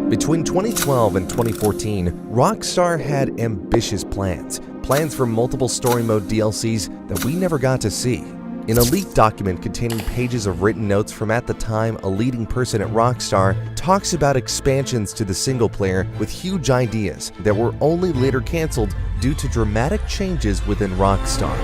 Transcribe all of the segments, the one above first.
Between 2012 and 2014, Rockstar had ambitious plans for multiple story mode DLCs that we never got to see. In a leaked document containing pages of written notes from at the time a leading person at Rockstar talks about expansions to the single player with huge ideas that were only later cancelled due to dramatic changes within Rockstar.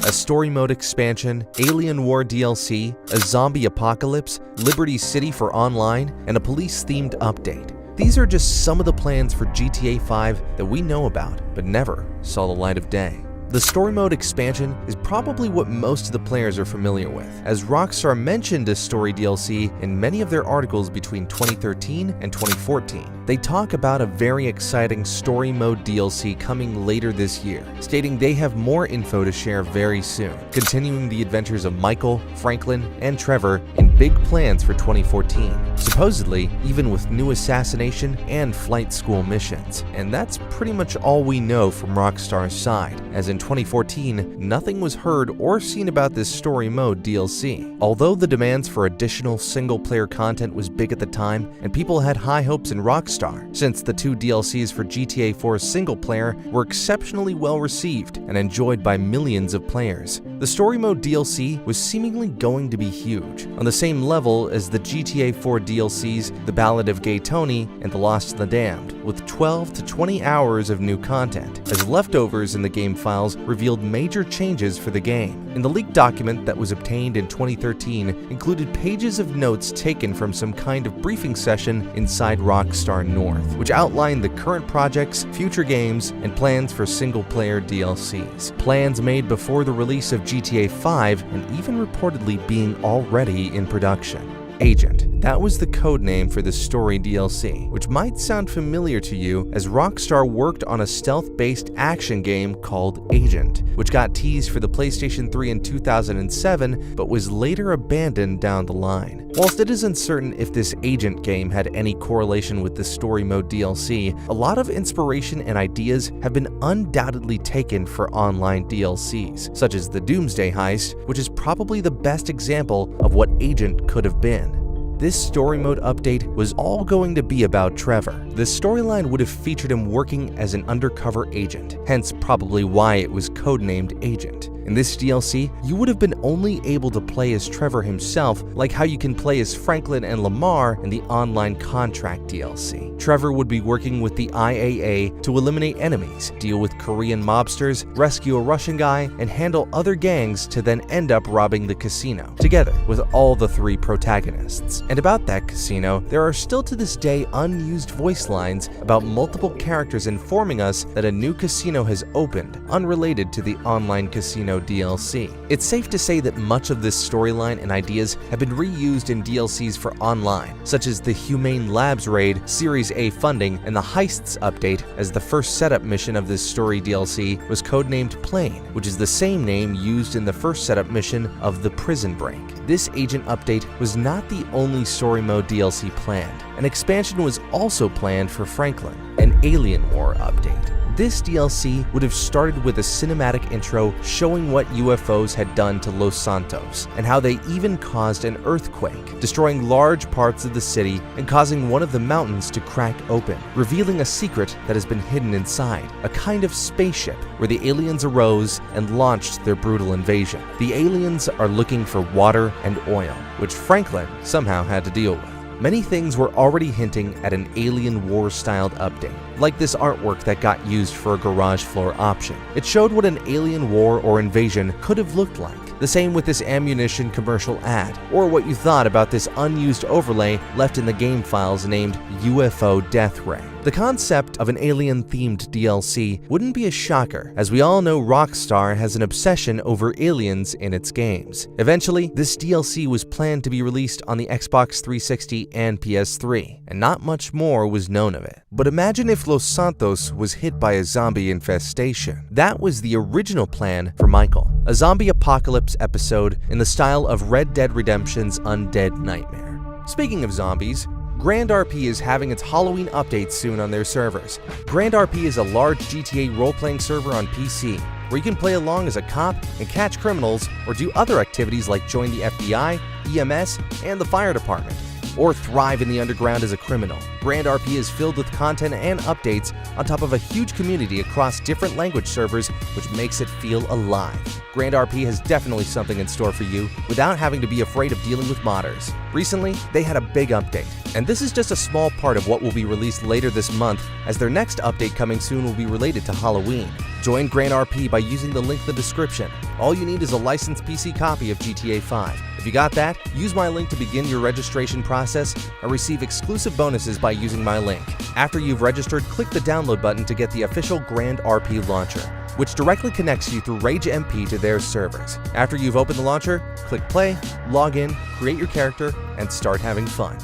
A story mode expansion, Alien War DLC, a zombie apocalypse, Liberty City for online, and a police-themed update. These are just some of the plans for GTA 5 that we know about, but never saw the light of day. The story mode expansion is probably what most of the players are familiar with, as Rockstar mentioned a story DLC in many of their articles between 2013 and 2014. They talk about a very exciting story mode DLC coming later this year, stating they have more info to share very soon, continuing the adventures of Michael, Franklin, and Trevor in big plans for 2014, supposedly even with new assassination and flight school missions. And that's pretty much all we know from Rockstar's side, as in 2014, nothing was heard or seen about this story mode DLC. Although the demands for additional single-player content was big at the time, and people had high hopes in Rockstar, since the two DLCs for GTA 4's single-player were exceptionally well received and enjoyed by millions of players. The story mode DLC was seemingly going to be huge, on the same level as the GTA 4 DLCs The Ballad of Gay Tony and The Lost and the Damned, with 12 to 20 hours of new content, as leftovers in the game files revealed major changes for the game. In the leaked document that was obtained in 2013 included pages of notes taken from some kind of briefing session inside Rockstar North, which outlined the current projects, future games, and plans for single-player DLCs. Plans made before the release of GTA 5 and even reportedly being already in production. Agent. That was the code name for the story DLC, which might sound familiar to you as Rockstar worked on a stealth-based action game called Agent, which got teased for the PlayStation 3 in 2007 but was later abandoned down the line. Whilst it is uncertain if this Agent game had any correlation with the story mode DLC, a lot of inspiration and ideas have been undoubtedly taken for online DLCs, such as the Doomsday Heist, which is probably the best example of what Agent could have been. This story mode update was all going to be about Trevor. The storyline would have featured him working as an undercover agent, hence probably why it was codenamed Agent. In this DLC, you would have been only able to play as Trevor himself, like how you can play as Franklin and Lamar in the online Contract DLC. Trevor would be working with the IAA to eliminate enemies, deal with Korean mobsters, rescue a Russian guy, and handle other gangs to then end up robbing the casino, together with all the three protagonists. And about that casino, there are still to this day unused voice lines about multiple characters informing us that a new casino has opened, unrelated to the online casino DLC. It's safe to say that much of this storyline and ideas have been reused in DLCs for online, such as the Humane Labs raid, Series A funding, and the Heists update, as the first setup mission of this story DLC was codenamed Plane, which is the same name used in the first setup mission of the Prison Break. This Agent update was not the only story mode DLC planned. An expansion was also planned for Franklin, an Alien War update. This DLC would have started with a cinematic intro showing what UFOs had done to Los Santos, and how they even caused an earthquake, destroying large parts of the city and causing one of the mountains to crack open, revealing a secret that has been hidden inside, a kind of spaceship where the aliens arose and launched their brutal invasion. The aliens are looking for water and oil, which Franklin somehow had to deal with. Many things were already hinting at an Alien War-styled update, like this artwork that got used for a garage floor option. It showed what an alien war or invasion could have looked like. The same with this ammunition commercial ad, or what you thought about this unused overlay left in the game files named UFO Death Ray. The concept of an alien-themed DLC wouldn't be a shocker, as we all know Rockstar has an obsession over aliens in its games. Eventually, this DLC was planned to be released on the Xbox 360 and PS3, and not much more was known of it. But imagine if Los Santos was hit by a zombie infestation. That was the original plan for Michael, a zombie apocalypse episode in the style of Red Dead Redemption's Undead Nightmare. Speaking of zombies, Grand RP is having its Halloween update soon on their servers. Grand RP is a large GTA role-playing server on PC, where you can play along as a cop and catch criminals or do other activities like join the FBI, EMS, and the fire department, or thrive in the underground as a criminal. Grand RP is filled with content and updates on top of a huge community across different language servers, which makes it feel alive. Grand RP has definitely something in store for you without having to be afraid of dealing with modders. Recently, they had a big update, and this is just a small part of what will be released later this month, as their next update coming soon will be related to Halloween. Join Grand RP by using the link in the description. All you need is a licensed PC copy of GTA 5. If you got that, use my link to begin your registration process and receive exclusive bonuses by using my link. After you've registered, click the download button to get the official Grand RP launcher, which directly connects you through Rage MP to their servers. After you've opened the launcher, click play, log in, create your character, and start having fun.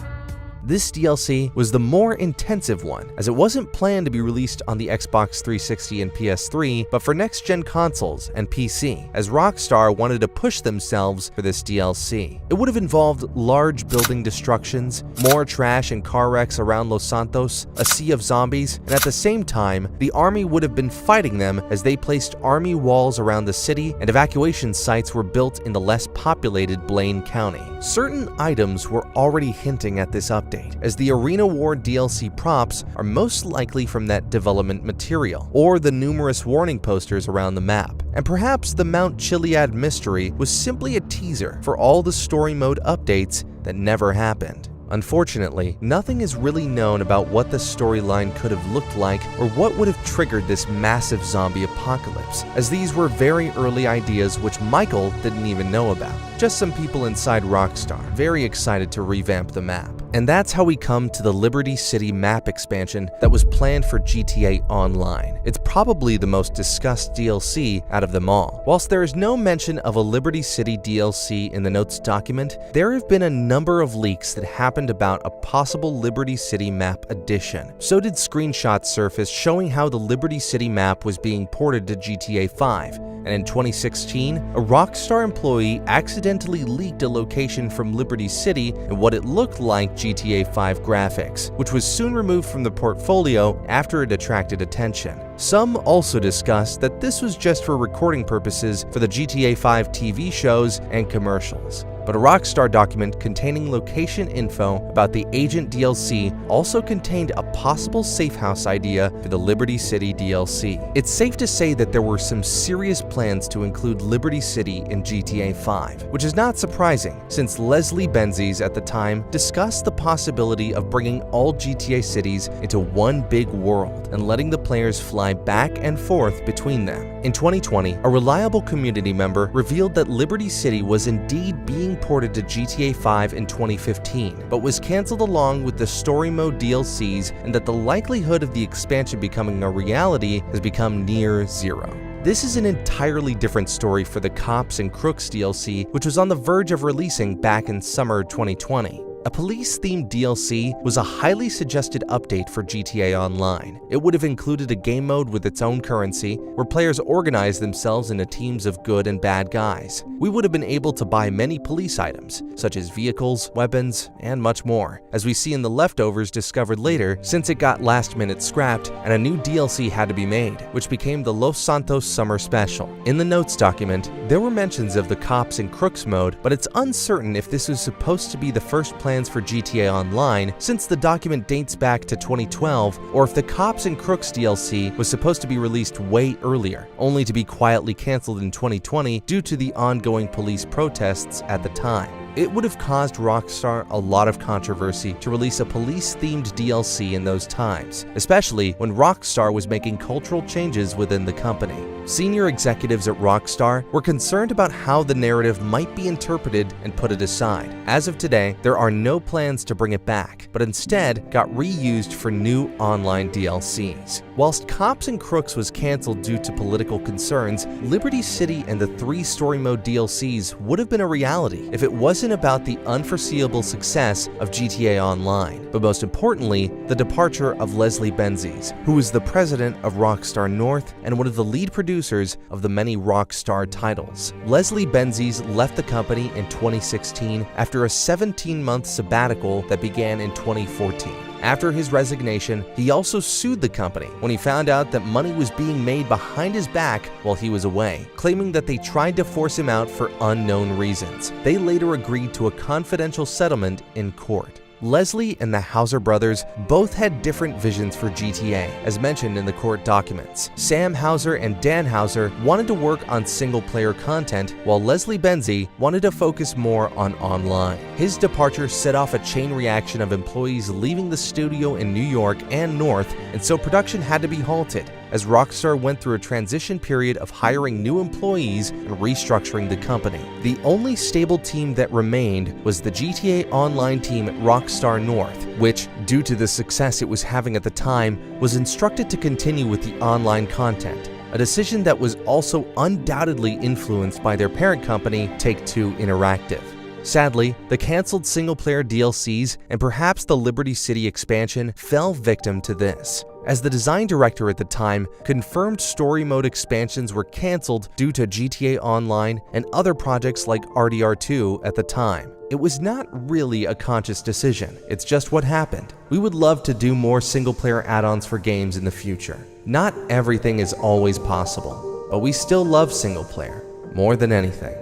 This DLC was the more intensive one, as it wasn't planned to be released on the Xbox 360 and PS3, but for next-gen consoles and PC, as Rockstar wanted to push themselves for this DLC. It would have involved large building destructions, more trash and car wrecks around Los Santos, a sea of zombies, and at the same time, the army would have been fighting them as they placed army walls around the city and evacuation sites were built in the less populated Blaine County. Certain items were already hinting at this update, as the Arena War DLC props are most likely from that development material, or the numerous warning posters around the map. And perhaps the Mount Chiliad mystery was simply a teaser for all the story mode updates that never happened. Unfortunately, nothing is really known about what the storyline could have looked like or what would have triggered this massive zombie apocalypse, as these were very early ideas which Michael didn't even know about. Just some people inside Rockstar, very excited to revamp the map. And that's how we come to the Liberty City map expansion that was planned for GTA Online. It's probably the most discussed DLC out of them all. Whilst there is no mention of a Liberty City DLC in the notes document, there have been a number of leaks that happened about a possible Liberty City map addition. So did screenshots surface showing how the Liberty City map was being ported to GTA 5. And in 2016, a Rockstar employee accidentally leaked a location from Liberty City and what it looked like GTA 5 graphics, which was soon removed from the portfolio after it attracted attention. Some also discussed that this was just for recording purposes for the GTA 5 TV shows and commercials. But a Rockstar document containing location info about the Agent DLC also contained a possible safe house idea for the Liberty City DLC. It's safe to say that there were some serious plans to include Liberty City in GTA 5, which is not surprising since Leslie Benzies at the time discussed the possibility of bringing all GTA cities into one big world and letting the players fly back and forth between them. In 2020, a reliable community member revealed that Liberty City was indeed being ported to GTA 5 in 2015, but was cancelled along with the story mode DLCs, and that the likelihood of the expansion becoming a reality has become near zero. This is an entirely different story for the Cops N Crooks DLC, which was on the verge of releasing back in summer 2020. A police-themed DLC was a highly suggested update for GTA Online. It would have included a game mode with its own currency, where players organized themselves into teams of good and bad guys. We would have been able to buy many police items, such as vehicles, weapons, and much more, as we see in the leftovers discovered later, since it got last-minute scrapped and a new DLC had to be made, which became the Los Santos Summer Special. In the notes document, there were mentions of the Cops N Crooks mode, but it's uncertain if this was supposed to be the first plans for GTA Online, since the document dates back to 2012, or if the Cops N Crooks DLC was supposed to be released way earlier, only to be quietly cancelled in 2020 due to the ongoing police protests at the time. It would have caused Rockstar a lot of controversy to release a police-themed DLC in those times, especially when Rockstar was making cultural changes within the company. Senior executives at Rockstar were concerned about how the narrative might be interpreted and put it aside. As of today, there are no plans to bring it back, but instead got reused for new online DLCs. Whilst Cops N Crooks was cancelled due to political concerns, Liberty City and the 3 story mode DLCs would have been a reality if it wasn't about the unforeseeable success of GTA Online, but most importantly, the departure of Leslie Benzies, who was the president of Rockstar North and one of the lead producers of the many Rockstar titles. Leslie Benzies left the company in 2016 after a 17-month sabbatical that began in 2014. After his resignation, he also sued the company when he found out that money was being made behind his back while he was away, claiming that they tried to force him out for unknown reasons. They later agreed to a confidential settlement in court. Leslie and the Hauser brothers both had different visions for GTA, as mentioned in the court documents. Sam Hauser and Dan Hauser wanted to work on single-player content, while Leslie Benzie wanted to focus more on online. His departure set off a chain reaction of employees leaving the studio in New York and North, and so production had to be halted, as Rockstar went through a transition period of hiring new employees and restructuring the company. The only stable team that remained was the GTA Online team at Rockstar North, which, due to the success it was having at the time, was instructed to continue with the online content, a decision that was also undoubtedly influenced by their parent company, Take-Two Interactive. Sadly, the cancelled single-player DLCs and perhaps the Liberty City expansion fell victim to this, as the design director at the time confirmed story mode expansions were cancelled due to GTA Online and other projects like RDR2 at the time. It was not really a conscious decision, it's just what happened. We would love to do more single-player add-ons for games in the future. Not everything is always possible, but we still love single-player more than anything.